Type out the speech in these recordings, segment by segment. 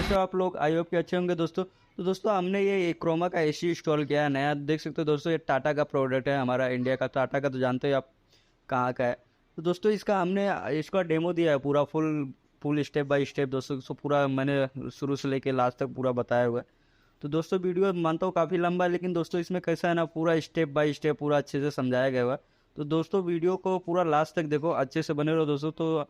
कैसे हो आप लोग? आई होप कि अच्छे होंगे दोस्तों। तो दोस्तों हमने ये क्रोमा का एसी इंस्टॉल किया है नया। देख सकते हो दोस्तों, ये टाटा का प्रोडक्ट है, हमारा इंडिया का। टाटा का तो जानते हो आप कहाँ का है। तो दोस्तों इसका हमने इसका डेमो दिया है पूरा, full full step by step दोस्तों। इसको पूरा मैंने शुरू से लेके लास्ट तक पूरा बताया हुआ है। तो दोस्तों वीडियो मानता हूँ काफ़ी लंबा है, लेकिन दोस्तों इसमें कैसा है ना, पूरा स्टेप बाय स्टेप पूरा अच्छे से समझाया गया हुआ है। तो दोस्तों वीडियो को पूरा लास्ट तक देखो, अच्छे से बने रहो दोस्तों। तो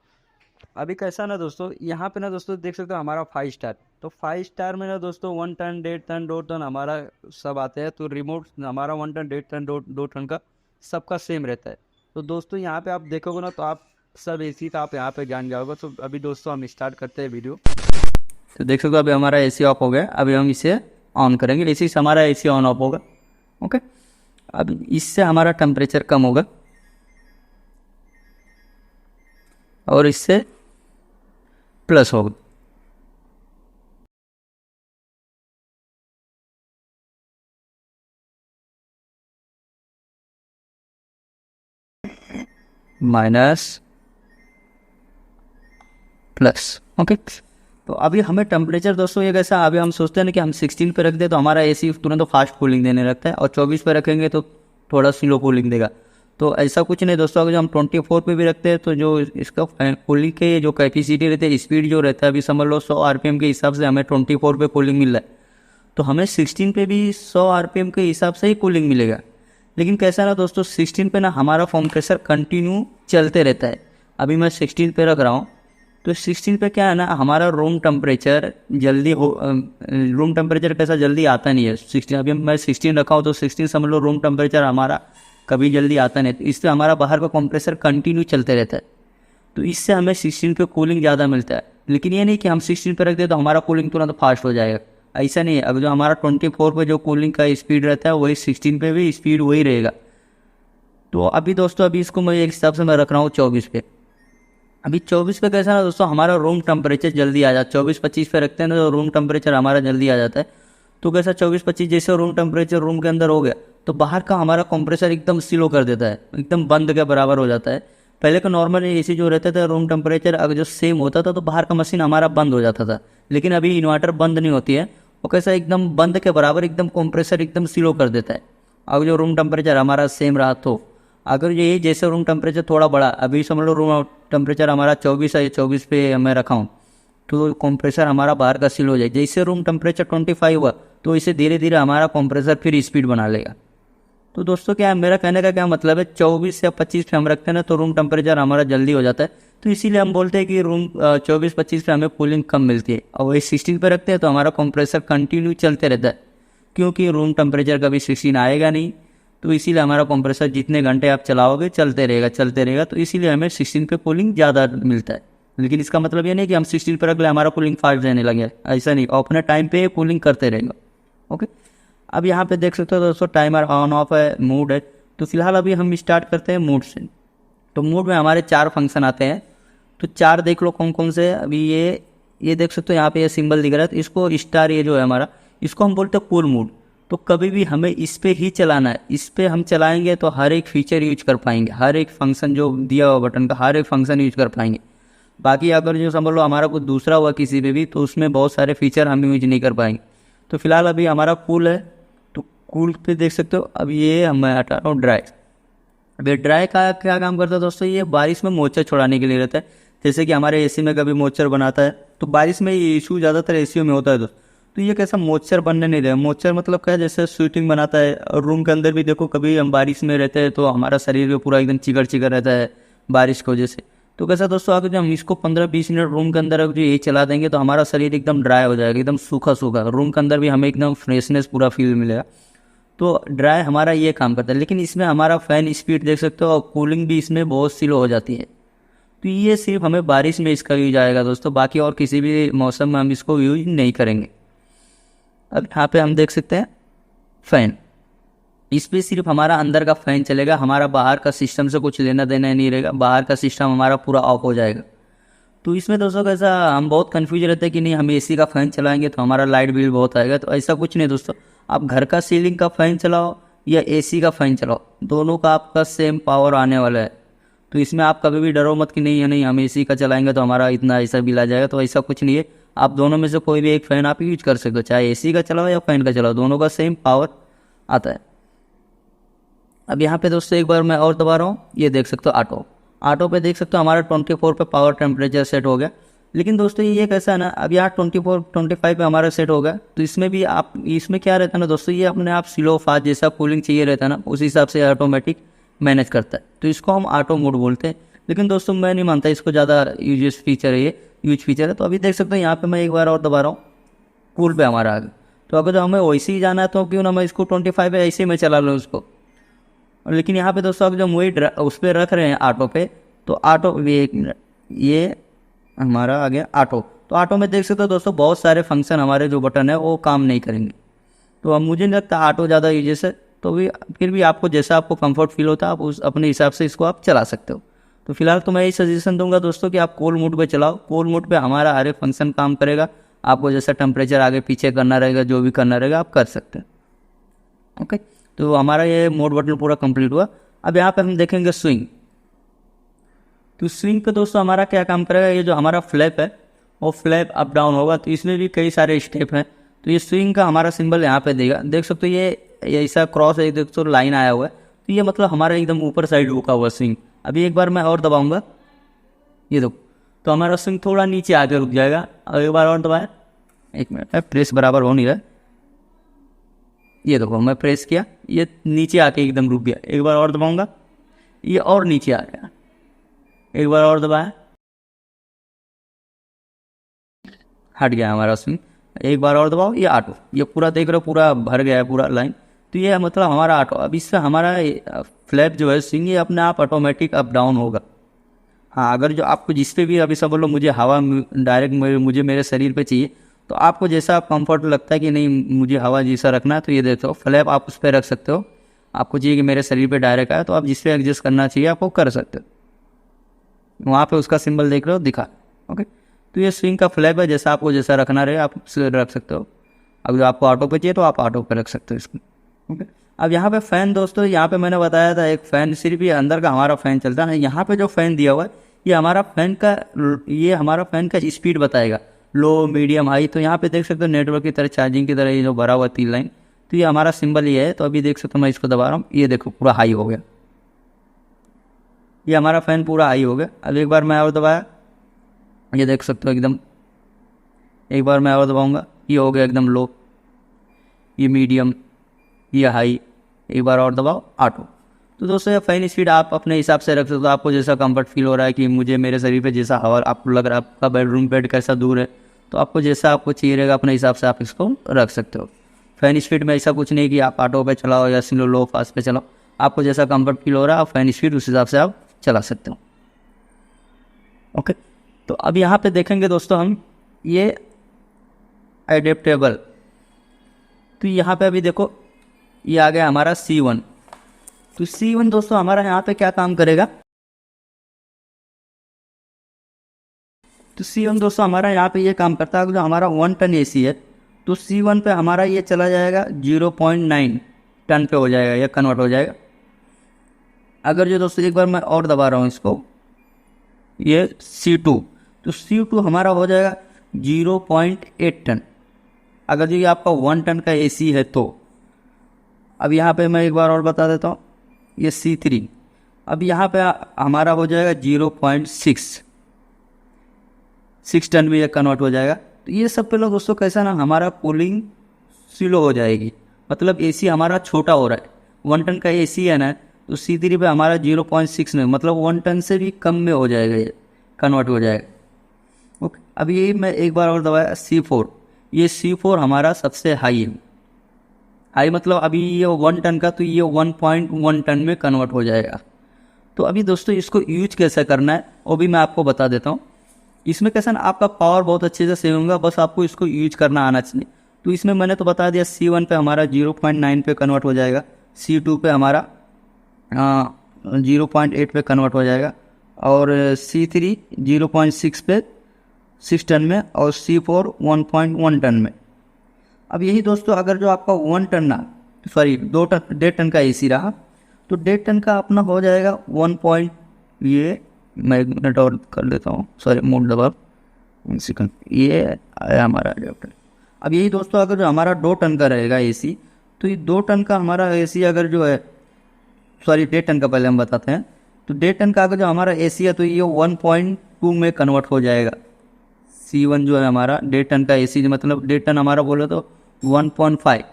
अभी कैसा ना दोस्तों, यहाँ पे ना दोस्तों देख सकते हो हमारा 5 स्टार। तो 5 स्टार में ना दोस्तों 1 टन 1.5 टन 2 टन हमारा सब आते हैं। तो रिमोट हमारा 1 टन 1.5 टन 2 टन का सबका सेम रहता है। तो दोस्तों यहाँ पे आप देखोगे ना, तो आप सब एसी का आप यहाँ पे जान जाओगे। तो अभी दोस्तों हम स्टार्ट करते हैं वीडियो। तो देख सकते हो अभी हमारा एसी ऑफ हो गया। अभी हम इसे ऑन करेंगे, इसी से हमारा एसी ऑन ऑफ होगा। ओके, अब इससे हमारा टेम्परेचर कम होगा और इससे प्लस होगा। Minus plus. ओके, तो अभी हमें टेम्परेचर दोस्तों ये कैसा, अभी हम सोचते हैं ना कि हम 16 पे रख दें तो हमारा एसी तुरंत तो फास्ट कूलिंग देने लगता है, और 24 पे रखेंगे तो थोड़ा स्लो कूलिंग देगा। तो ऐसा कुछ नहीं दोस्तों, अगर हम 24 पे भी रखते हैं तो जो इसका कूलिंग के जो कैपेसिटी रहती है, स्पीड जो रहता है, अभी समझ लो 100 आरपीएम के हिसाब से हमें 24 पे कूलिंग मिल रहा है। तो हमें 16 पे भी 100 आरपीएम के हिसाब से ही कूलिंग मिलेगा। लेकिन कैसा ना दोस्तों, 16 पे ना हमारा कंप्रेसर कंटिन्यू चलते रहता है। अभी मैं 16 पे रख रहा हूँ, तो 16 पे क्या है ना, हमारा रूम टेम्परेचर जल्दी हो, रूम टेम्परेचर कैसा जल्दी आता नहीं है। 16 अभी मैं 16 रखा हूँ, तो 16 समझ लो रूम टेम्परेचर हमारा कभी जल्दी आता नहीं। तो इससे हमारा बाहर का कंप्रेसर कंटिन्यू चलते रहता है। तो इससे हमें 16 पे कूलिंग ज़्यादा मिलता है। लेकिन ये नहीं कि हम 16 पे रख दें तो हमारा कूलिंग तुरंत फास्ट हो जाएगा, ऐसा नहीं है। अब जो हमारा 24 पे जो कूलिंग का स्पीड रहता है, वही 16 पे भी स्पीड वही रहेगा। तो अभी दोस्तों, अभी इसको मैं एक हिसाब से मैं रख रहा हूँ 24 पे। अभी 24 पे कैसा ना दोस्तों, हमारा रूम टेम्परेचर जल्दी आ जाता है। 24-25 पे रखते हैं ना तो रूम टेम्परेचर हमारा जल्दी आ जाता है। तो कैसा 24-25 जैसे रूम टेम्परेचर रूम के अंदर हो गया, तो बाहर का हमारा कंप्रेसर एकदम स्लो कर देता है, एकदम बंद के बराबर हो जाता है। पहले का नॉर्मल एसी जो रहता था, रूम टेम्परेचर अगर जो सेम होता था तो बाहर का मशीन हमारा बंद हो जाता था। लेकिन अभी इन्वर्टर बंद नहीं होती है, वो कैसा एकदम बंद के बराबर एकदम कंप्रेसर एकदम स्लो कर देता है। अगर जो रूम टेम्परेचर हमारा सेम रहा, तो अगर ये जैसे रूम टेम्परेचर थोड़ा बढ़ा, अभी समझ लो रूम टेम्परेचर हमारा 24 है, 24 पे मैं रखा हूँ, तो कंप्रेसर हमारा बाहर का सील हो जाए। जैसे रूम टेम्परेचर 25 हुआ, तो इसे धीरे धीरे हमारा कंप्रेसर फिर स्पीड बना लेगा। तो दोस्तों क्या है, मेरा कहने का क्या मतलब है, 24 या 25 पे हम रखते हैं ना तो रूम टेम्परेचर हमारा जल्दी हो जाता है। तो इसीलिए हम बोलते हैं कि रूम 24-25 पे हमें कूलिंग कम मिलती है। और वही 16 पे रखते हैं तो हमारा कंप्रेसर कंटिन्यू चलते रहता है, क्योंकि रूम टेम्परेचर कभी 16 आएगा नहीं। तो इसीलिए हमारा कंप्रेसर जितने घंटे आप चलाओगे चलते रहेगा चलते रहेगा। तो इसीलिए हमें 16 पे कूलिंग ज़्यादा मिलता है। लेकिन इसका मतलब ये नहीं कि हम 16 पे रख ले हमारा कूलिंग फास्ट देने लगे, ऐसा नहीं। अपने टाइम पे कूलिंग करते रहेगा। ओके, अब यहाँ पे देख सकते हो दोस्तों, टाइमर ऑन ऑफ है, मूड है। तो फिलहाल अभी हम स्टार्ट करते हैं मूड से। तो मूड में हमारे 4 फंक्शन आते हैं। तो 4 देख लो कौन कौन से। अभी ये देख सकते हो, यहाँ पे ये सिंबल दिख रहा है, तो इसको स्टार, ये जो है हमारा, इसको हम बोलते हैं कूल मूड। तो कभी भी हमें इस पे ही चलाना है। इस पे हम चलाएंगे तो हर एक फीचर यूज कर पाएंगे, हर एक फंक्शन जो दिया हुआ बटन का हर एक फंक्शन यूज कर पाएंगे। बाकी अगर जो समझ लो हमारा कुछ दूसरा हुआ किसी पे भी, तो उसमें बहुत सारे फीचर हम यूज नहीं कर पाएंगे। तो फिलहाल अभी हमारा कूल है, तो कूल पे देख सकते हो। अब ये मैं हटा रहा हूँ ड्राई। अब ये ड्राई का क्या काम करता है दोस्तों, ये बारिश में मोचर छुड़ाने के लिए रहता है। जैसे कि हमारे एसी में कभी मोचर बनाता है, तो बारिश में ये इशू ज़्यादातर एसीओ में होता है दोस्तों। तो ये कैसा मोचर बनने नहीं देगा। मोचर मतलब क्या है, जैसे स्वेटिंग बनाता है। और रूम के अंदर भी देखो, कभी हम बारिश में रहते हैं तो हमारा शरीर भी पूरा एकदम चिकड़ चिकड़ रहता है बारिश की वजह से। तो कैसा दोस्तों, अगर जब हम इसको 15-20 मिनट रूम के अंदर अगर ये चला देंगे तो हमारा शरीर एकदम ड्राई हो जाएगा, एकदम सूखा सूखा। रूम के अंदर भी हमें एकदम फ्रेशनेस पूरा फील मिलेगा। तो ड्राई हमारा ये काम करता है। लेकिन इसमें हमारा फ़ैन स्पीड देख सकते हो, और कूलिंग भी इसमें बहुत स्लो हो जाती है। तो ये सिर्फ हमें बारिश में इसका यूज आएगा दोस्तों, बाकी और किसी भी मौसम में हम इसको यूज नहीं करेंगे। अब यहाँ पे हम देख सकते हैं फ़ैन, इस पर सिर्फ हमारा अंदर का फ़ैन चलेगा, हमारा बाहर का सिस्टम से कुछ लेना देना नहीं रहेगा। बाहर का सिस्टम हमारा पूरा ऑफ हो जाएगा। तो इसमें दोस्तों कैसा, हम बहुत कन्फ्यूज रहते हैं कि नहीं हम एसी का फ़ैन चलाएंगे तो हमारा लाइट बिल बहुत आएगा। तो ऐसा कुछ नहीं दोस्तों, आप घर का सीलिंग का फ़ैन चलाओ या एसी का फ़ैन चलाओ, दोनों का आपका सेम पावर आने वाला है। तो इसमें आप कभी भी डरो मत कि नहीं है नहीं हम एसी का चलाएंगे तो हमारा इतना ऐसा बिल आ जाएगा। तो ऐसा कुछ नहीं है। आप दोनों में से कोई भी एक फ़ैन आप यूज कर सकते हो, चाहे एसी का चलाओ या फ़ैन का चलाओ, दोनों का सेम पावर आता है। अब यहाँ पे दोस्तों एक बार मैं और दबा रहा हूँ, ये देख सकते हो ऑटो, ऑटो पे देख सकते हो हमारा 24 पे पावर टेम्परेचर सेट हो गया। लेकिन दोस्तों ये कैसा है ना, अब यहाँ 24-25 पे हमारा सेट हो गया, तो इसमें भी आप, इसमें क्या रहता है ना दोस्तों, ये अपने आप स्लो फास्ट जैसा कूलिंग चाहिए रहता है ना, उस हिसाब से ऑटोमेटिक मैनेज करता है, तो इसको हम ऑटो मोड बोलते हैं। लेकिन दोस्तों मैं नहीं मानता इसको ज़्यादा यूज फीचर है, ये यूज फीचर है। तो अभी देख सकते हो यहाँ पे मैं एक बार और दबा रहा हूँ, कूल पे हमारा आ गया। तो अगर हमें वैसे ही जाना है तो क्यों ना मैं इसको 25 पे ऐसे ही मैं चला लूँ उसको। लेकिन यहाँ पे दोस्तों अगर जो वही उस पर रख रहे हैं ऑटो पे, तो ऑटो ये हमारा आ गया ऑटो। तो ऑटो में देख सकते हो दोस्तों बहुत सारे फंक्शन हमारे जो बटन है वो काम नहीं करेंगे। तो अब मुझे नहीं लगता ऑटो ज़्यादा यूजेस है, तो भी फिर भी आपको जैसा आपको कंफर्ट फील होता है आप उस अपने हिसाब से इसको आप चला सकते हो। तो फिलहाल तो मैं यही सजेशन दूंगा दोस्तों कि आप कूल मोड पे चलाओ। कूल मोड पे हमारा हर एक फंक्शन काम करेगा, आपको जैसा टेम्परेचर आगे पीछे करना रहेगा, जो भी करना रहेगा आप कर सकते हैं। ओके, तो हमारा ये मोड बटन पूरा कंप्लीट हुआ। अब यहाँ पे हम देखेंगे स्विंग। तो स्विंग पे दोस्तों हमारा क्या काम करेगा, ये जो हमारा फ्लैप है वो फ्लैप अप डाउन होगा, तो इसमें भी कई सारे स्टेप हैं। तो ये स्विंग का हमारा सिंबल यहाँ पे देगा, देख सकते हो ये ऐसा क्रॉस है, देख सकते लाइन आया हुआ है, तो ये मतलब हमारा एकदम ऊपर साइड रुका हुआ स्विंग। अभी एक बार मैं और दबाऊंगा, ये देखो, तो हमारा स्विंग थोड़ा नीचे आके रुक जाएगा। और एक बार और दबाया, एक मिनट प्रेस बराबर हो नहीं रहा, ये देखो मैं प्रेस किया, ये नीचे आके एकदम रुक गया। एक बार और दबाऊंगा, ये और नीचे आ गया। एक बार और दबाया, हट गया हमारा स्विंग। एक बार और दबाओ, ये ऑटो, ये पूरा देख रहे हो पूरा भर गया है पूरा लाइन, तो ये मतलब हमारा ऑटो। अब इससे हमारा फ्लैप जो है स्विंग ये अपने आप ऑटोमेटिक अप डाउन होगा। हाँ, अगर जो आपको जिस पे भी अभी सब बोलो मुझे हवा डायरेक्ट मुझे मेरे शरीर पे चाहिए, तो आपको जैसा कंफर्ट लगता है कि नहीं मुझे हवा जैसा रखना है, तो ये देखो फ्लैप आप उस पर रख सकते हो। आपको चाहिए कि मेरे शरीर पे डायरेक्ट आए, तो आप जिस पे एडजस्ट करना चाहिए आप वो कर सकते हो। वहाँ पे उसका सिंबल देख रहे हो दिखा। ओके, तो ये स्विंग का फ्लैप है, जैसा आपको जैसा रखना रहे आप उसे रख सकते हो। अगर आपको ऑटो पे चाहिए तो आप ऑटो पे रख सकते हो इसको। ओके, अब यहाँ पे फ़ैन दोस्तों, यहाँ पे मैंने बताया था एक फ़ैन सिर्फ ये अंदर का हमारा फ़ैन चलता है। यहाँ पे जो फ़ैन दिया हुआ है ये हमारा फ़ैन का स्पीड बताएगा, लो मीडियम हाई। तो यहाँ पे देख सकते हो नेटवर्क की तरह चार्जिंग की तरह ये जो भरा हुआ 3 लाइन, तो ये हमारा सिंबल ये है। तो अभी देख सकते हो मैं इसको दबा रहा हूँ, ये देखो पूरा हाई हो गया, ये हमारा फ़ैन पूरा हाई हो गया। अब एक बार मैं और दबाया, ये देख सकते हो एकदम। एक बार मैं और दबाऊंगा, ये हो गया एकदम लो, ये मीडियम, ये हाई। एक बार और दबाओ, ऑटो। तो दोस्तों ये फ़ैन स्पीड आप अपने हिसाब से रख सकते हो, आपको जैसा कंफर्ट फील हो रहा है कि मुझे मेरे शरीर पे जैसा हवा आपको लग रहा है, आपका बेडरूम बेड कैसा दूर है, तो आपको जैसा आपको चाहिए रहेगा अपने हिसाब से आप इसको रख सकते हो। फ़ैन स्पीड में ऐसा कुछ नहीं कि आप ऑटो पे चलाओ या स्लो लो फास्ट पे चलाओ, आपको जैसा कंफर्ट फील हो रहा है आप फ़ैन स्पीड उस हिसाब से आप चला सकते हो। ओके, तो अब यहाँ पे देखेंगे दोस्तों हम ये एडेप्टेबल। तो यहाँ पे अभी देखो ये आ गया हमारा C1। तो C1 दोस्तों हमारा यहाँ पे क्या काम करेगा, तो C1 दोस्तों हमारा यहाँ पे ये काम करता है। जो हमारा 1 टन AC है, तो C1 पे हमारा ये चला जाएगा 0.9 टन पे हो जाएगा, ये कन्वर्ट हो जाएगा। अगर जो दोस्तों एक बार मैं और दबा रहा हूँ इसको, ये C2, तो C2 हमारा हो जाएगा 0.8 टन। अगर जो ये आपका 1 टन का AC है तो। अब यहाँ पे मैं एक बार और बता देता हूँ, ये C3 अब यहाँ पे हमारा हो जाएगा 0.6 टन में ये कन्वर्ट हो जाएगा। तो ये सब पे लोग दोस्तों कैसा ना हमारा कूलिंग स्लो हो जाएगी, मतलब AC हमारा छोटा हो रहा है। 1 टन का AC है ना, तो C3 पे हमारा 0.6 में मतलब 1 टन से भी कम में हो जाएगा, ये कन्वर्ट हो जाएगा। ओके, अब ये मैं एक बार और दबाया C4, ये C4 हमारा सबसे हाई है। हाई मतलब अभी ये 1 टन का, तो ये 1.1 टन में कन्वर्ट हो जाएगा। तो अभी दोस्तों इसको यूज कैसे करना है वो भी मैं आपको बता देता हूँ। इसमें कैसा ना आपका पावर बहुत अच्छे से सेव होगा, बस आपको इसको यूज करना आना चाहिए। तो इसमें मैंने तो बता दिया C1 पे हमारा 0.9 पे कन्वर्ट हो जाएगा, C2 पे हमारा 0.8 पे कन्वर्ट हो जाएगा, और C3 0.6 पे 6 टन में, और C4 1.1 टन में। अब यही दोस्तों अगर जो आपका 1 टन ना सॉरी 1.5 टन का AC रहा, तो 1.5 टन का अपना हो जाएगा 1 पॉइंट, ये मैं 1 मिनट और कर लेता हूँ, सॉरी मोड दबा, सेकंड, ये आया हमारा एडाप्टर। अब यही दोस्तों अगर जो हमारा 2 टन का रहेगा एसी, तो ये 2 टन का हमारा एसी अगर जो है, सॉरी 1.5 टन का पहले हम बताते हैं। तो 1.5 टन का अगर जो हमारा एसी है तो ये 1.2 में कन्वर्ट हो जाएगा। C1 जो है हमारा 1.5 टन का एसी, मतलब 1.5 टन हमारा बोले तो 1.5,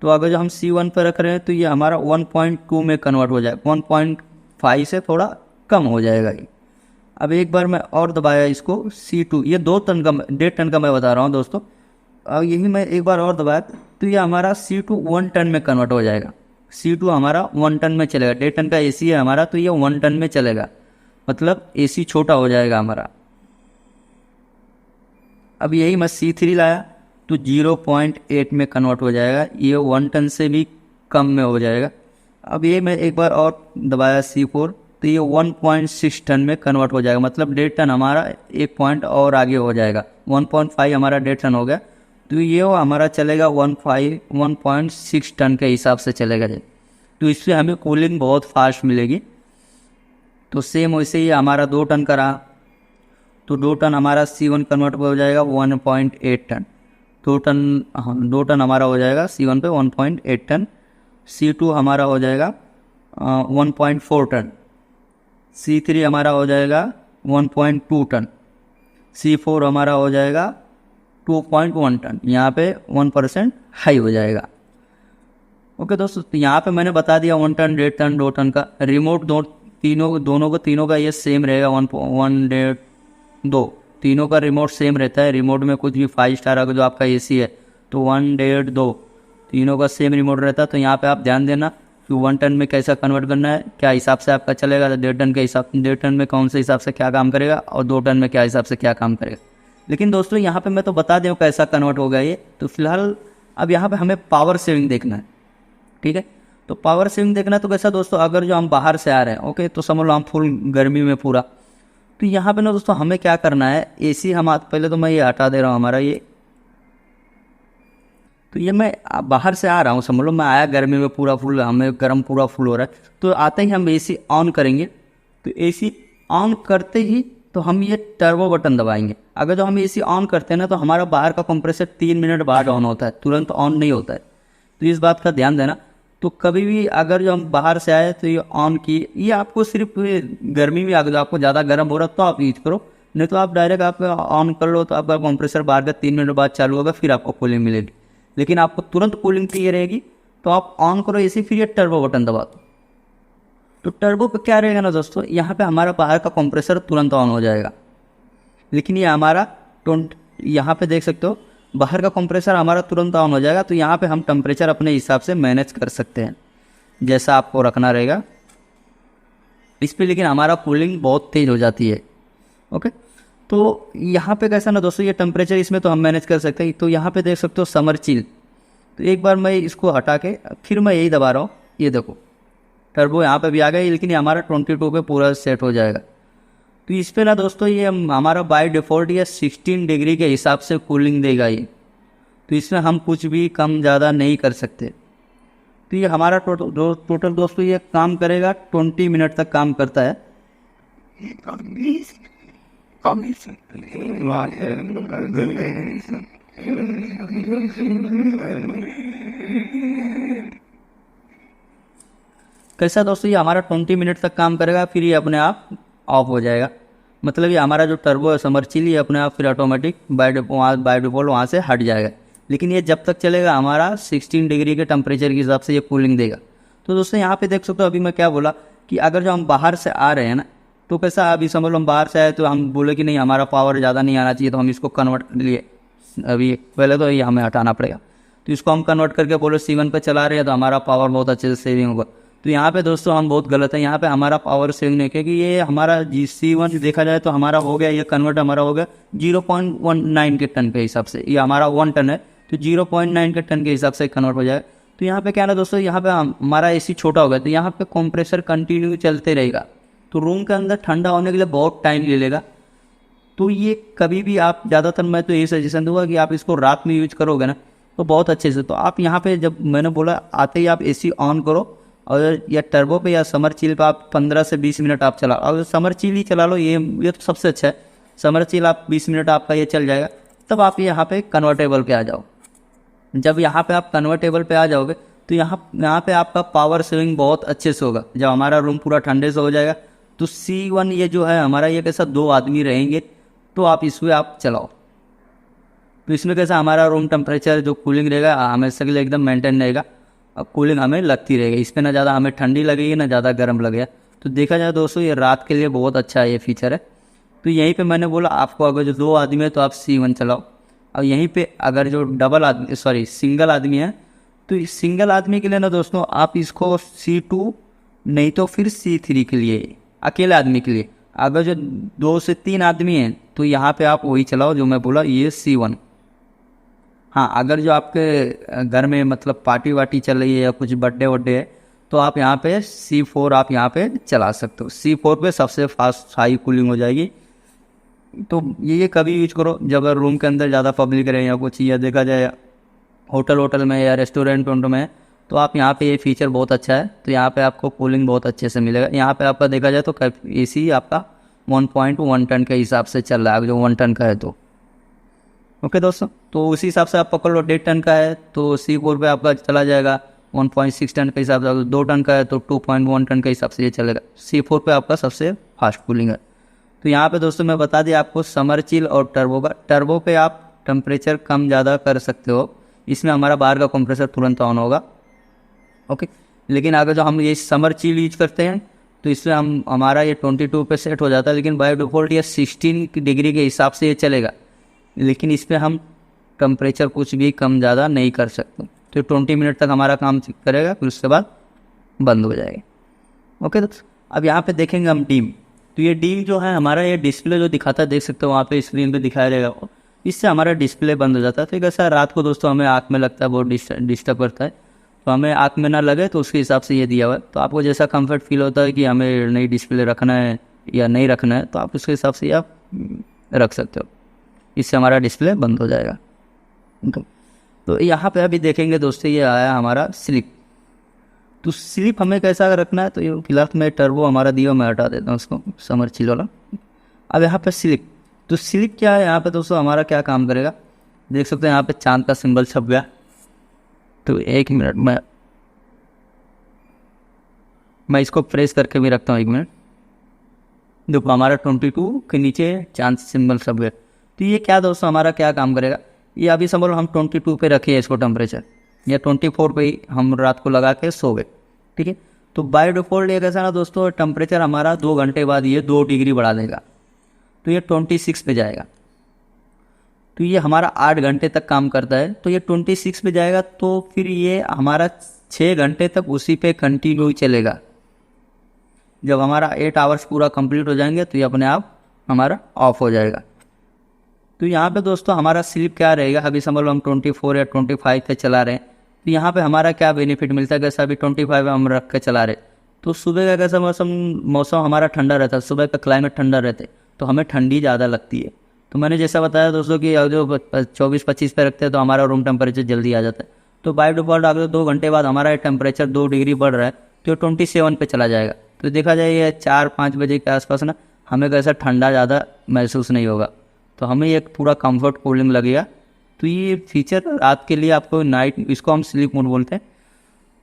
तो अगर जो हम C1 पर रख रहे हैं तो ये हमारा 1.2 में कन्वर्ट हो जाएगा, 1.5 से थोड़ा कम हो जाएगा ये। अब एक बार मैं और दबाया इसको C2, ये 2 टन का 1.5 टन का मैं बता रहा हूँ दोस्तों। अब यही मैं एक बार और दबाया तो ये हमारा C2 1 टन में कन्वर्ट हो जाएगा। C2 हमारा 1 टन में चलेगा, 1.5 टन का एसी है हमारा, तो ये 1 टन में चलेगा, मतलब एसी छोटा हो जाएगा हमारा। अब यही मैं C3 लाया तो 0.8 में कन्वर्ट हो जाएगा, ये 1 टन से भी कम में हो जाएगा। अब ये मैं एक बार और दबाया C4 तो ये 1.6 टन में कन्वर्ट हो जाएगा, मतलब 1.5 टन हमारा एक पॉइंट और आगे हो जाएगा। 1.5 हमारा 1.5 टन हो गया, तो ये हमारा चलेगा 1.6 टन के हिसाब से चलेगा। तो इससे हमें कूलिंग बहुत फास्ट मिलेगी। तो सेम वैसे ही हमारा 2 टन का रहा, तो 2 टन हमारा C1 कन्वर्ट हो जाएगा 1.8 टन। 2 टन, हाँ 2 टन हमारा हो जाएगा C1 पे 1.8 टन। C2 हमारा हो जाएगा 1.4 टन। C3 हमारा हो जाएगा 1.2 टन। C4 हमारा हो जाएगा 2.1 टन। यहाँ पे 1% हाई हो जाएगा। ओके दोस्तों, तो यहाँ पे मैंने बता दिया 1 टन, 1.5 टन, 2 टन का रिमोट तीनों का ये सेम रहेगा। 1.2 तीनों का रिमोट सेम रहता है। रिमोट में कुछ भी 5 स्टार अगर जो आपका एसी है तो 1, 1.5, 2 तीनों का सेम रिमोट रहता है। तो यहाँ पे आप ध्यान देना कि 1 टन में कैसा कन्वर्ट करना है, क्या हिसाब से आपका चलेगा। 1.5 टन के हिसाब, 1.5 टन में कौन से हिसाब से क्या काम करेगा और 2 टन में क्या हिसाब से क्या काम करेगा। लेकिन दोस्तों यहाँ पे मैं तो बता दूँ कैसा कन्वर्ट होगा ये। तो फिलहाल अब यहाँ पे हमें पावर सेविंग देखना है, ठीक है। तो पावर सेविंग देखना तो कैसा दोस्तों, अगर जो हम बाहर से आ रहे हैं, ओके, तो समझ लो हम फुल गर्मी में पूरा, तो यहाँ पे ना दोस्तों हमें क्या करना है, एसी हम पहले तो मैं ये हटा दे रहा हूँ हमारा ये। तो ये मैं बाहर से आ रहा हूँ, समझ लो मैं आया गर्मी में पूरा फुल, हमें गर्म पूरा फुल हो रहा है। तो आते ही हम एसी ऑन करेंगे। तो एसी ऑन करते ही तो हम ये टर्बो बटन दबाएंगे। अगर जो हम एसी ऑन करते हैं ना तो हमारा बाहर का कंप्रेसर 3 मिनट बाद ऑन होता है, तुरंत ऑन नहीं होता है। तो इस बात का ध्यान देना। तो कभी भी अगर जो हम बाहर से आए तो ये ऑन किए, ये आपको सिर्फ गर्मी में अगर आपको ज़्यादा गर्म हो रहा है तो आप यूज करो, नहीं तो आप डायरेक्ट आप ऑन कर लो तो आपका कंप्रेसर बाहर का 3 मिनट बाद चालू होगा, फिर आपको कूलिंग मिलेगी। लेकिन आपको तुरंत कूलिंग चाहिए रहेगी तो आप ऑन करो एसी, फिर ये टर्बो बटन दबा दो। तो टर्बो पे क्या रहेगा ना दोस्तों, यहाँ पे हमारा बाहर का कंप्रेसर तुरंत ऑन हो जाएगा। लेकिन ये हमारा यहाँ पे देख सकते हो बाहर का कंप्रेसर हमारा तुरंत ऑन हो जाएगा। तो यहाँ पे हम टेम्परेचर अपने हिसाब से मैनेज कर सकते हैं, जैसा आपको रखना रहेगा इस पर। लेकिन हमारा कूलिंग बहुत तेज़ हो जाती है, ओके। तो यहाँ पे कैसा ना दोस्तों, ये टेम्परेचर इसमें तो हम मैनेज कर सकते हैं। तो यहाँ पे देख सकते हो समर चिल। तो एक बार मैं इसको हटा के फिर मैं यही दबा रहा हूँ, ये देखो टर्बो यहाँ पे भी आ गया, लेकिन ये हमारा 22 पे पूरा सेट हो जाएगा। तो इस पर ना दोस्तों ये हमारा बाय डिफ़ॉल्ट ये 16 डिग्री के हिसाब से कूलिंग देगा ये। तो इसमें हम कुछ भी कम ज़्यादा नहीं कर सकते। तो ये हमारा टोटल दोस्तों ये काम करेगा 20 मिनट तक काम करता है। कैसा दोस्तों, ये हमारा 20 मिनट तक काम करेगा, फिर ये अपने आप ऑफ हो जाएगा। मतलब ये हमारा जो टर्बो है समर चिल, ये अपने आप फिर ऑटोमेटिक बाय डिफ़ॉल्ट वहाँ से हट जाएगा। लेकिन ये जब तक चलेगा हमारा 16 डिग्री के टेम्परेचर के हिसाब से ये कूलिंग देगा। तो दोस्तों यहाँ पे देख सकते हो, अभी मैं क्या बोला कि अगर जो हम बाहर से आ रहे हैं ना, तो कैसा अभी समझ लो हम बाहर से आए तो हम बोले कि नहीं हमारा पावर ज़्यादा नहीं आना चाहिए, तो हम इसको कन्वर्ट कर लिए। अभी पहले तो ये हमें हटाना पड़ेगा। तो इसको हम कन्वर्ट करके बोलो C1 पे चला रहे हैं तो हमारा पावर बहुत अच्छे से सेविंग होगा। तो यहाँ पे दोस्तों हम बहुत गलत है, यहाँ पे हमारा पावर सेविंग नहीं, क्योंकि ये हमारा C1 देखा जाए तो हमारा हो गया, ये कन्वर्ट हमारा हो गया 0.19 के टन के हिसाब से। ये हमारा 1 टन है तो 0.9 के टन के हिसाब से कन्वर्ट हो जाएगा। तो यहाँ पे क्या ना दोस्तों, यहाँ पे हमारा एसी छोटा हो गया, तो यहाँ पे कंप्रेसर कंटिन्यू चलते रहेगा। तो रूम के अंदर ठंडा होने के लिए बहुत टाइम ले लेगा। तो ये कभी भी आप ज़्यादातर मैं तो ये सजेशन दूंगा कि आप इसको रात में यूज करोगे ना तो बहुत अच्छे से। तो आप यहाँ पे जब मैंने बोला आते ही आप एसी ऑन करो, और या टर्बो पे या समर चिल पे आप 15 से 20 मिनट आप चला, और समर चिल ही चला लो, ये तो सबसे अच्छा है। समर चिल आप 20 मिनट आपका ये चल जाएगा। तब आप यहाँ पे कन्वर्टेबल पे आ जाओ। जब यहाँ पे आप कन्वर्टेबल पे आ जाओगे तो यहाँ पे आपका पावर सेविंग बहुत अच्छे से होगा। जब हमारा रूम पूरा ठंडे से हो जाएगा तो C1 ये जो है हमारा, ये कैसा 2 आदमी रहेंगे तो आप इसमें आप चलाओ। तो इसमें कैसा हमारा रूम टेम्परेचर जो कूलिंग रहेगा हमेशा के लिए एकदम मेंटेन रहेगा। अब कूलिंग हमें लगती रहेगी, इसमें ना ज़्यादा हमें ठंडी लगेगी ना ज़्यादा गर्म लगेगा। तो देखा जाए दोस्तों ये रात के लिए बहुत अच्छा ये फीचर है। तो यहीं पे मैंने बोला आपको अगर जो 2 आदमी है तो आप C1 चलाओ। और यहीं पे अगर जो सिंगल आदमी है तो इस सिंगल आदमी के लिए ना दोस्तों आप इसको C2 नहीं तो फिर C3 के लिए, अकेले आदमी के लिए। अगर जो 2 से 3 आदमी हैं तो यहाँ पे आप वही चलाओ जो मैं बोला, ये C1। हाँ, अगर जो आपके घर में मतलब पार्टी वार्टी चल रही है या कुछ बर्थडे वड्डे है तो आप यहाँ पे C4 आप यहाँ पे चला सकते हो। C4 पे सबसे फास्ट हाई कूलिंग हो जाएगी। तो ये कभी यूज करो जब अगर रूम के अंदर ज़्यादा पब्लिक रहे या कुछ, या देखा जाए होटल में या रेस्टोरेंट में, तो आप यहाँ पे ये फीचर बहुत अच्छा है। तो यहाँ पे आपको कूलिंग बहुत अच्छे से मिलेगा। यहाँ पे आपका देखा जाए तो AC आपका 1.1 टन के हिसाब से चल रहा है, जो 1 टन का है। तो ओके दोस्तों, तो उसी हिसाब से आप पकड़ लो। 1.5 टन का है तो C4 पे आपका चला जाएगा 1.6 टन के हिसाब से। 2 टन का है तो 2.1 टन के हिसाब से ये चलेगा। C4 पे आपका सबसे फास्ट कूलिंग है। तो यहाँ पे दोस्तों मैं बता दिया आपको समर चिल और टर्बो का। टर्बो पे आप टेम्परेचर कम ज़्यादा कर सकते हो, इसमें हमारा बाहर का कंप्रेसर तुरंत ऑन होगा। ओके, लेकिन अगर जो हम ये समर चिल यूज करते हैं तो इसमें हमारा ये 22 पे सेट हो जाता है, लेकिन बाय डिफ़ॉल्ट ये 16 डिग्री के हिसाब से ये चलेगा। लेकिन इस पर हम टेम्परेचर कुछ भी कम ज़्यादा नहीं कर सकते। तो 20 मिनट तक हमारा काम करेगा, फिर उसके बाद बंद हो जाएगा। ओके दोस्तों, अब यहाँ पे देखेंगे हम डीम। तो ये डीम जो है हमारा, ये डिस्प्ले जो दिखाता है, देख सकते हो वहाँ पे स्क्रीन पे दिखाया जाएगा, इससे हमारा डिस्प्ले बंद हो जाता है। तो कैसा रात को दोस्तों हमें आँख में लगता है, बहुत डिस्टर्ब करता है। तो हमें आँख में ना लगे तो उसके हिसाब से ये दिया हुआ है। तो आपको जैसा कंफर्ट फील होता है कि हमें नई डिस्प्ले रखना है या नहीं रखना है, तो आप उसके हिसाब से आप रख सकते हो। इससे हमारा डिस्प्ले बंद हो जाएगा। तो यहाँ पे अभी देखेंगे दोस्तों, ये आया हमारा स्लिप। तो स्लिप हमें कैसा रखना है, तो ये फिलहाल मैं टर्बो हमारा दिया, मैं हटा देता हूँ उसको, समर चिल वाला। अब यहाँ पे स्लिप, तो स्लिप क्या है यहाँ पे दोस्तों, हमारा क्या काम करेगा, देख सकते हैं यहाँ पे चांद का सिंबल छप गया। तो 1 मिनट मैं इसको प्रेस करके भी रखता हूँ। 1 मिनट, देखो हमारा 22 के नीचे चांद सिंबल छप गया। तो ये क्या दोस्तों हमारा क्या काम करेगा, ये अभी समझ लो हम 22 पे रखे इसको टेम्परेचर, या 24 पे ही हम रात को लगा के सो गए, ठीक है। तो बाय डिफ़ॉल्ट ये कैसा ना दोस्तों, टेम्परेचर हमारा 2 घंटे बाद ये 2 डिग्री बढ़ा देगा, तो ये 26 पे जाएगा। तो ये हमारा 8 घंटे तक काम करता है। तो ये 26 पे जाएगा, तो फिर ये हमारा 6 घंटे तक उसी पे कंटिन्यू चलेगा। जब हमारा 8 आवर्स पूरा कंप्लीट हो जाएंगे तो ये अपने आप हमारा ऑफ हो जाएगा। तो यहाँ पे दोस्तों हमारा स्लीप क्या रहेगा, अभी समझ लो हम 24 या 25 पे चला रहे हैं, तो यहाँ पे हमारा क्या बेनिफिट मिलता है, कैसा अभी 25 हम रख के चला रहे, तो सुबह का कैसा मौसम हमारा ठंडा रहता है, सुबह का क्लाइमेट ठंडा रहता है, तो हमें ठंडी ज़्यादा लगती है। तो मैंने जैसा बताया दोस्तों कि जो 24-25 पे रखते हैं तो हमारा रूम टेम्परेचर जल्दी आ जाता है। तो बाय डिफ़ॉल्ट अगर 2 घंटे बाद हमारा टेम्परेचर 2 डिग्री बढ़ रहा है तो 27 पे चला जाएगा। तो देखा जाए ये 4-5 बजे के आसपास ना हमें कैसा ठंडा ज़्यादा महसूस नहीं होगा, तो हमें एक पूरा कंफर्ट कूलिंग लगेगा। तो ये फीचर रात के लिए आपको, नाइट इसको हम स्लीप मोड बोलते हैं,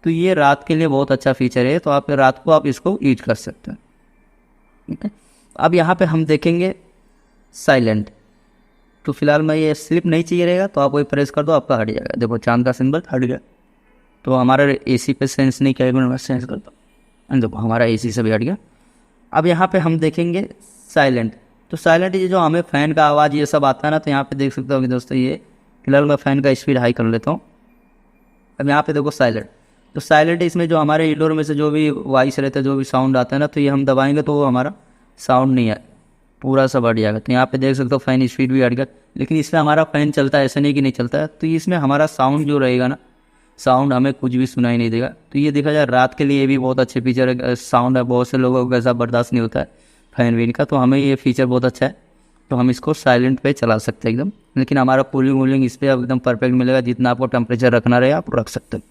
तो ये रात के लिए बहुत अच्छा फीचर है। तो आप रात को आप इसको यूज कर सकते हैं, ठीक है। अब यहाँ पे हम देखेंगे साइलेंट। तो फिलहाल मैं ये स्लिप नहीं चाहिए रहेगा, तो आप वही प्रेस कर दो, आपका हट जाएगा। देखो चांद का सिंबल हट गया, तो हमारा AC पे सेंस नहीं किया, मैं सेंस करता हूँ, देखो हमारा AC से भी हट गया। अब यहाँ पे हम देखेंगे साइलेंट। तो साइलेंट ये जो हमें फ़ैन का आवाज़ ये सब आता है ना, तो यहाँ पे देख सकते हो कि दोस्तों ये फिलहाल मैं फ़ैन का स्पीड हाई कर लेता हूँ। अब यहाँ पे देखो साइलेंट। तो साइलेंट इसमें जो हमारे इंडोर में से जो भी वॉइस रहता है, जो भी साउंड आता है ना, तो ये हम दबाएंगे तो वो हमारा साउंड नहीं आए, पूरा सब हट जाएगा। तो यहाँ पे देख सकते हो फ़ैन स्पीड भी हट गया, लेकिन इसमें हमारा फ़ैन चलता है, ऐसा नहीं कि नहीं चलता है। तो इसमें हमारा साउंड जो रहेगा ना, साउंड हमें कुछ भी सुनाई नहीं देगा। तो ये देखा जाए रात के लिए ये भी बहुत अच्छे फीचर है। साउंड है, बहुत से लोगों को ऐसा बर्दाश्त नहीं होता है फैन वैन का, तो हमें ये फीचर बहुत अच्छा है। तो हम इसको साइलेंट पे चला सकते हैं एकदम, लेकिन हमारा कूलिंग वूलिंग इस पर एकदम परफेक्ट मिलेगा। जितना आपको टेम्परेचर रखना रहे आप रख सकते हैं।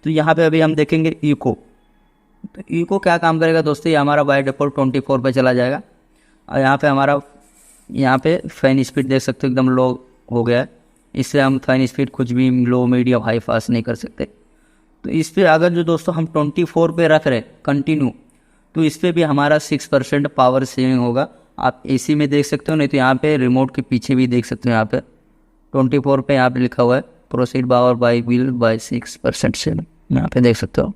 तो यहाँ पे अभी हम देखेंगे इको। तो इको क्या काम करेगा दोस्तों, ये हमारा बाय डिफ़ॉल्ट 24 पे चला जाएगा। और यहाँ पे फ़ैन स्पीड देख सकते हो एकदम लो हो गया है, इससे हम फ़ैन स्पीड कुछ भी लो मीडियम हाई फास्ट नहीं कर सकते। तो इस पर अगर जो दोस्तों हम 24 पे रख रहे कंटिन्यू, तो इस पर भी हमारा 6% पावर सेविंग होगा। आप एसी में देख सकते हो, नहीं तो यहाँ पे रिमोट के पीछे भी देख सकते हो, यहाँ पे 24 पे यहाँ पे लिखा हुआ है proceed power by wheel by 6% saving, यहाँ पे देख सकते हो।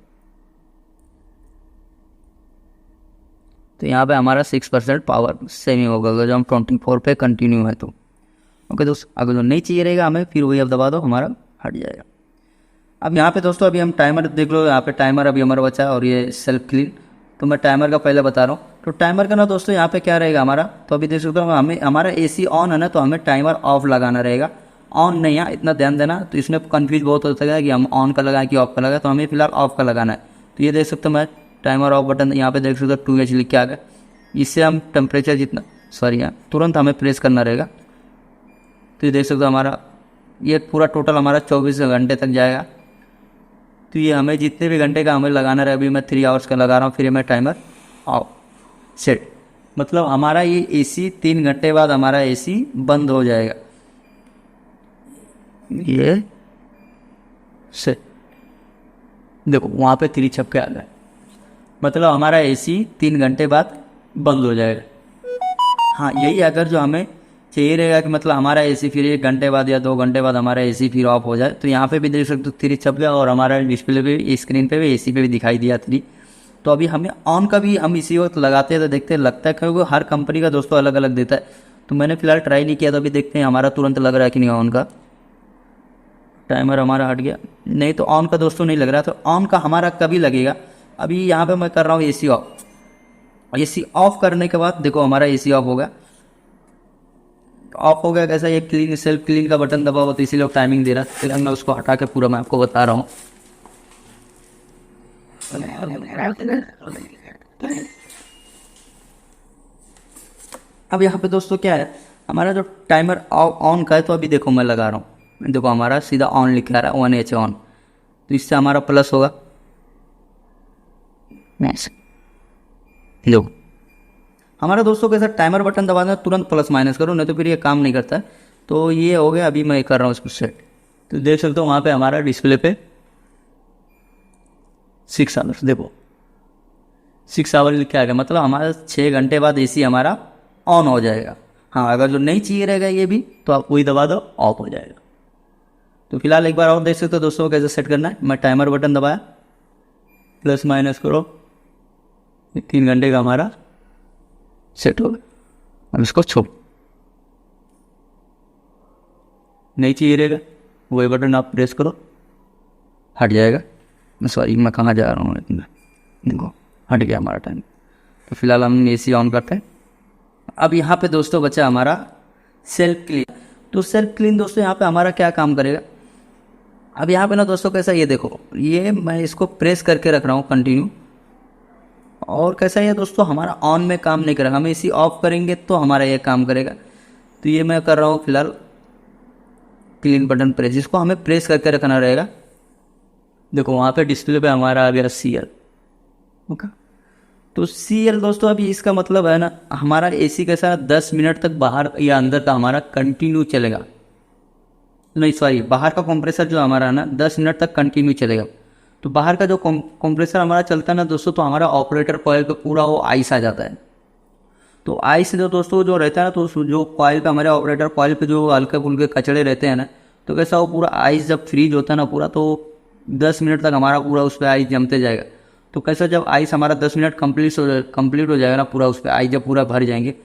तो यहाँ पे हमारा 6% पावर सेविंग होगा अगर जो हम 24 पे कंटिन्यू है तो। ओके दोस्तों, अगर जो नहीं चाहिए रहेगा हमें, फिर वही अब दबा दो, हमारा हट जाएगा। अब यहाँ पे दोस्तों अभी हम टाइमर देख लो, यहाँ पे टाइमर अभी हमारा बचा है और ये सेल्फ क्लीन। तो मैं टाइमर का पहले बता रहा हूँ। तो टाइमर का ना दोस्तों यहाँ पे क्या रहेगा हमारा, तो अभी देख सकते हो हमें हमारा एसी ऑन है ना, तो हमें टाइमर ऑफ लगाना रहेगा, ऑन नहीं है, इतना ध्यान देना। तो इसमें कन्फ्यूज बहुत होता है कि हम ऑन का लगाएं कि ऑफ का लगाएं, तो हमें फिलहाल ऑफ का लगाना है। तो ये देख सकते हो मैं टाइमर ऑफ बटन यहाँ पे देख सकते हो 2H लिख के आ गया। इससे हम टेम्परेचर जितना यहाँ तुरंत हमें प्रेस करना रहेगा। तो ये देख सकते हो हमारा ये पूरा टोटल हमारा 24 घंटे तक जाएगा। तो ये हमें जितने भी घंटे का हमें लगाना रहे, अभी मैं 3 आवर्स का लगा रहा हूँ, फिर मैं टाइमर ऑफ सेट, मतलब हमारा ये एसी 3 घंटे बाद हमारा एसी बंद हो जाएगा। ये सेट देखो वहाँ पे 3 छक्के आ गए, मतलब हमारा एसी 3 घंटे बाद बंद हो जाएगा। हाँ यही अगर जो हमें चाहिए रहेगा कि मतलब हमारा एसी फिर 1 घंटे बाद या 2 घंटे बाद हमारा एसी फिर ऑफ हो जाए, तो यहाँ पे भी देख सकते हो 3 छप गया और हमारा डिस्प्ले पे स्क्रीन पे भी एसी पे भी दिखाई दिया 3। तो अभी हमें ऑन का भी हम इसी वक्त लगाते हैं तो देखते हैं लगता है, क्योंकि हर कंपनी का दोस्तों अलग अलग देता है। तो मैंने फिलहाल ट्राई नहीं किया, तो अभी देखते हैं हमारा तुरंत लग रहा है कि नहीं ऑन का। टाइमर हमारा हट गया, नहीं तो ऑन का दोस्तों नहीं लग रहा। तो ऑन का हमारा कभी लगेगा, अभी यहाँ पे मैं कर रहा हूँ एसी ऑफ। एसी ऑफ करने के बाद देखो हमारा एसी ऑफ होगा, ऑफ हो गया। कैसा, ये क्लीन सेल्फ क्लीन का बटन दबा हुआ तो इसीलिए टाइमिंग दे रहा है। फिर मैं उसको हटा के पूरा मैं आपको बता रहा हूँ। अब यहाँ पे दोस्तों क्या है, हमारा जो टाइमर ऑन का है, तो अभी देखो मैं लगा रहा हूँ, देखो हमारा सीधा ऑन लिखा रहा है 1H ऑन। तो इससे हमारा प्लस होगा, देखो हमारा दोस्तों कैसा टाइमर बटन दबाना तुरंत प्लस माइनस करो, नहीं तो फिर ये काम नहीं करता है। तो ये हो गया, अभी मैं कर रहा हूँ इसको सेट। तो देख सकते हो वहाँ पे हमारा डिस्प्ले पे 6 आवर्स, देखो 6 आवर लिख के आ गया, मतलब हमारा 6 घंटे बाद एसी हमारा ऑन हो जाएगा। हाँ अगर जो नहीं चाहिए रहेगा ये भी, तो आप वही दबा दो, ऑफ हो जाएगा। तो फिलहाल एक बार और देख सकते हो दोस्तों कैसे सेट करना है। मैं टाइमर बटन दबाया, प्लस माइनस करो, 3 घंटे का हमारा सेट हो गया। अब इसको छोड़, नहीं चाहिए रहेगा वही बटन आप प्रेस करो, हट जाएगा। सॉरी मैं कहाँ जा रहा हूँ इतना, देखो हट गया हमारा टाइम। तो फिलहाल हम एसी ऑन करते हैं। अब यहाँ पे दोस्तों बचा हमारा सेल्फ क्लीन। तो सेल्फ क्लीन दोस्तों यहाँ पे हमारा क्या काम करेगा, अब यहाँ पे ना दोस्तों कैसा, ये देखो ये मैं इसको प्रेस करके रख रहा हूँ कंटिन्यू, और कैसा है दोस्तों हमारा ऑन में काम नहीं करेगा, हम इसी ऑफ करेंगे तो हमारा ये काम करेगा। तो ये मैं कर रहा हूँ फिलहाल क्लीन बटन प्रेस, इसको हमें प्रेस करके रखना रहेगा। देखो वहाँ पे डिस्प्ले पे हमारा आ गया CL। ओके, तो CL दोस्तों अभी इसका मतलब है ना, हमारा एसी कैसा 10 मिनट तक बाहर या अंदर का हमारा कंटिन्यू चलेगा, नहीं सॉरी बाहर का कंप्रेसर जो हमारा है ना 10 मिनट तक कंटिन्यू चलेगा। तो बाहर का जो कंप्रेसर हमारा चलता है ना दोस्तों, तो हमारा ऑपरेटर कॉइल पे पूरा वो आइस आ जाता है। तो आइस जो दोस्तों जो रहता है ना, तो जो कॉइल पे हमारे ऑपरेटर कॉइल पे जो हल्के फुल्के कचड़े रहते हैं ना, तो कैसा वो पूरा आइस जब फ्रीज होता है ना पूरा, तो 10 मिनट तक हमारा पूरा उस पर आइस जमते जाएगा। तो कैसा जब आइस हमारा 10 मिनट कंप्लीट हो जाएगा ना पूरा, उस पर आइस जब पूरा भर जाएंगे,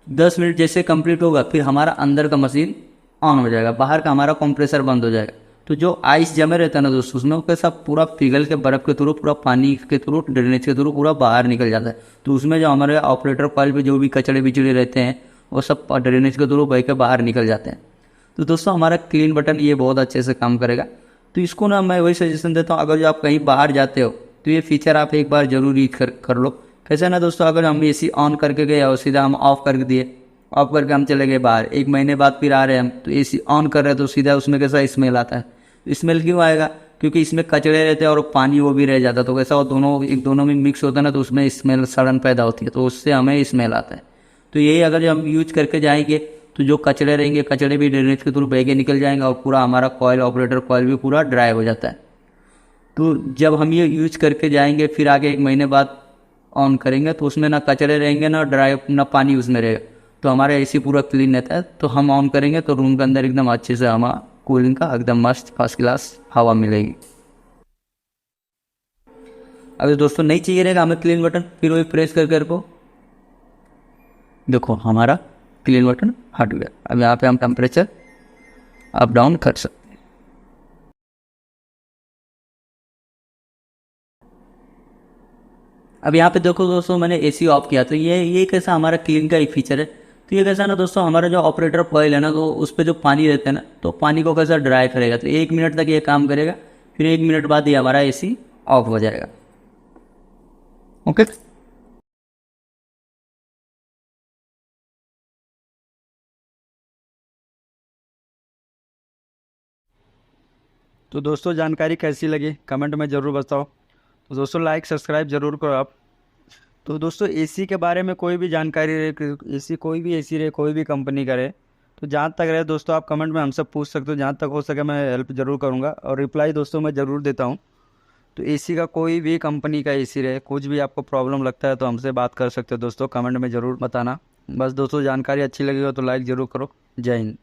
10 मिनट जैसे कंप्लीट होगा फिर हमारा अंदर का मशीन ऑन हो जाएगा, बाहर का हमारा कंप्रेसर बंद हो जाएगा। तो जो आइस जमे रहता है ना दोस्तों, उसमें कैसा पूरा पिघल के बर्फ़ के थ्रू, पूरा पानी के थ्रू, ड्रेनेज के थ्रू पूरा बाहर निकल जाता है। तो उसमें जो हमारे ऑपरेटर कॉइल पे जो भी कचड़े बिचड़े रहते हैं वो सब ड्रेनेज के थ्रू बह के बाहर निकल जाते हैं। तो दोस्तों हमारा क्लीन बटन ये बहुत अच्छे से काम करेगा। तो इसको ना मैं वही सजेशन देता हूँ, अगर जो आप कहीं बाहर जाते हो तो ये फीचर आप एक बार जरूर यूज कर लो। कैसा ना दोस्तों, अगर हम एसी ऑन करके गए और सीधा हम ऑफ कर दिए, ऑफ करके हम चले गए बाहर, 1 महीने बाद फिर आ रहे हैं हम, तो एसी ऑन कर रहे हैं तो सीधा उसमें कैसा स्मेल आता है। स्मेल क्यों आएगा, क्योंकि इसमें कचड़े रहते हैं और पानी वो भी रह जाता है। तो कैसा वो दोनों में मिक्स होता है ना, तो उसमें स्मेल सड़न पैदा होती है, तो उससे हमें स्मेल आता है। तो यही अगर हम यूज करके जाएंगे तो जो कचरे रहेंगे कचरे भी ड्रेनेज के थ्रू बह के निकल जाएंगे और पूरा हमारा कॉयल ऑपरेटर कॉयल भी पूरा ड्राई हो जाता है। तो जब हम ये यूज करके जाएंगे फिर आगे 1 महीने बाद ऑन करेंगे तो उसमें ना कचरे रहेंगे ना ड्राई ना पानी उसमें रहेगा, तो हमारा एसी पूरा क्लीन रहता है। तो हम ऑन करेंगे तो रूम के अंदर एकदम अच्छे से हमारा कूलिंग का एकदम मस्त फर्स्ट क्लास हवा मिलेगी। अगर दोस्तों नहीं चाहिए रहेगा हमें क्लीन बटन, फिर वही प्रेस कर को देखो हमारा क्लीन बटन हट गया। अब यहाँ पे हम टेम्परेचर अप डाउन कर सकते हैं। अब यहाँ पे देखो दोस्तों मैंने एसी ऑफ किया, तो ये कैसा हमारा क्लीन का एक फीचर है। तो ये कैसा ना दोस्तों हमारा जो ऑपरेटर कॉइल है ना तो उस पर जो पानी रहता है ना तो पानी को कैसा ड्राई करेगा, तो 1 मिनट तक ये काम करेगा, फिर 1 मिनट बाद ये हमारा एसी ऑफ हो जाएगा। ओके। तो दोस्तों जानकारी कैसी लगी कमेंट में ज़रूर बताओ। तो दोस्तों लाइक सब्सक्राइब ज़रूर करो आप। तो दोस्तों एसी के बारे में कोई भी जानकारी रहे, एसी कोई भी एसी रहे कोई भी कंपनी का रहे, तो जहाँ तक रहे दोस्तों आप कमेंट में हमसे पूछ सकते हो। जहाँ तक हो सके मैं हेल्प ज़रूर करूँगा और रिप्लाई दोस्तों मैं ज़रूर देता हूँ। तो एसी का कोई भी कंपनी का एसी रहे कुछ भी आपको प्रॉब्लम लगता है तो हमसे बात कर सकते हो दोस्तों, कमेंट में ज़रूर बताना। बस दोस्तों जानकारी अच्छी लगी हो तो लाइक ज़रूर करो। जय हिंद।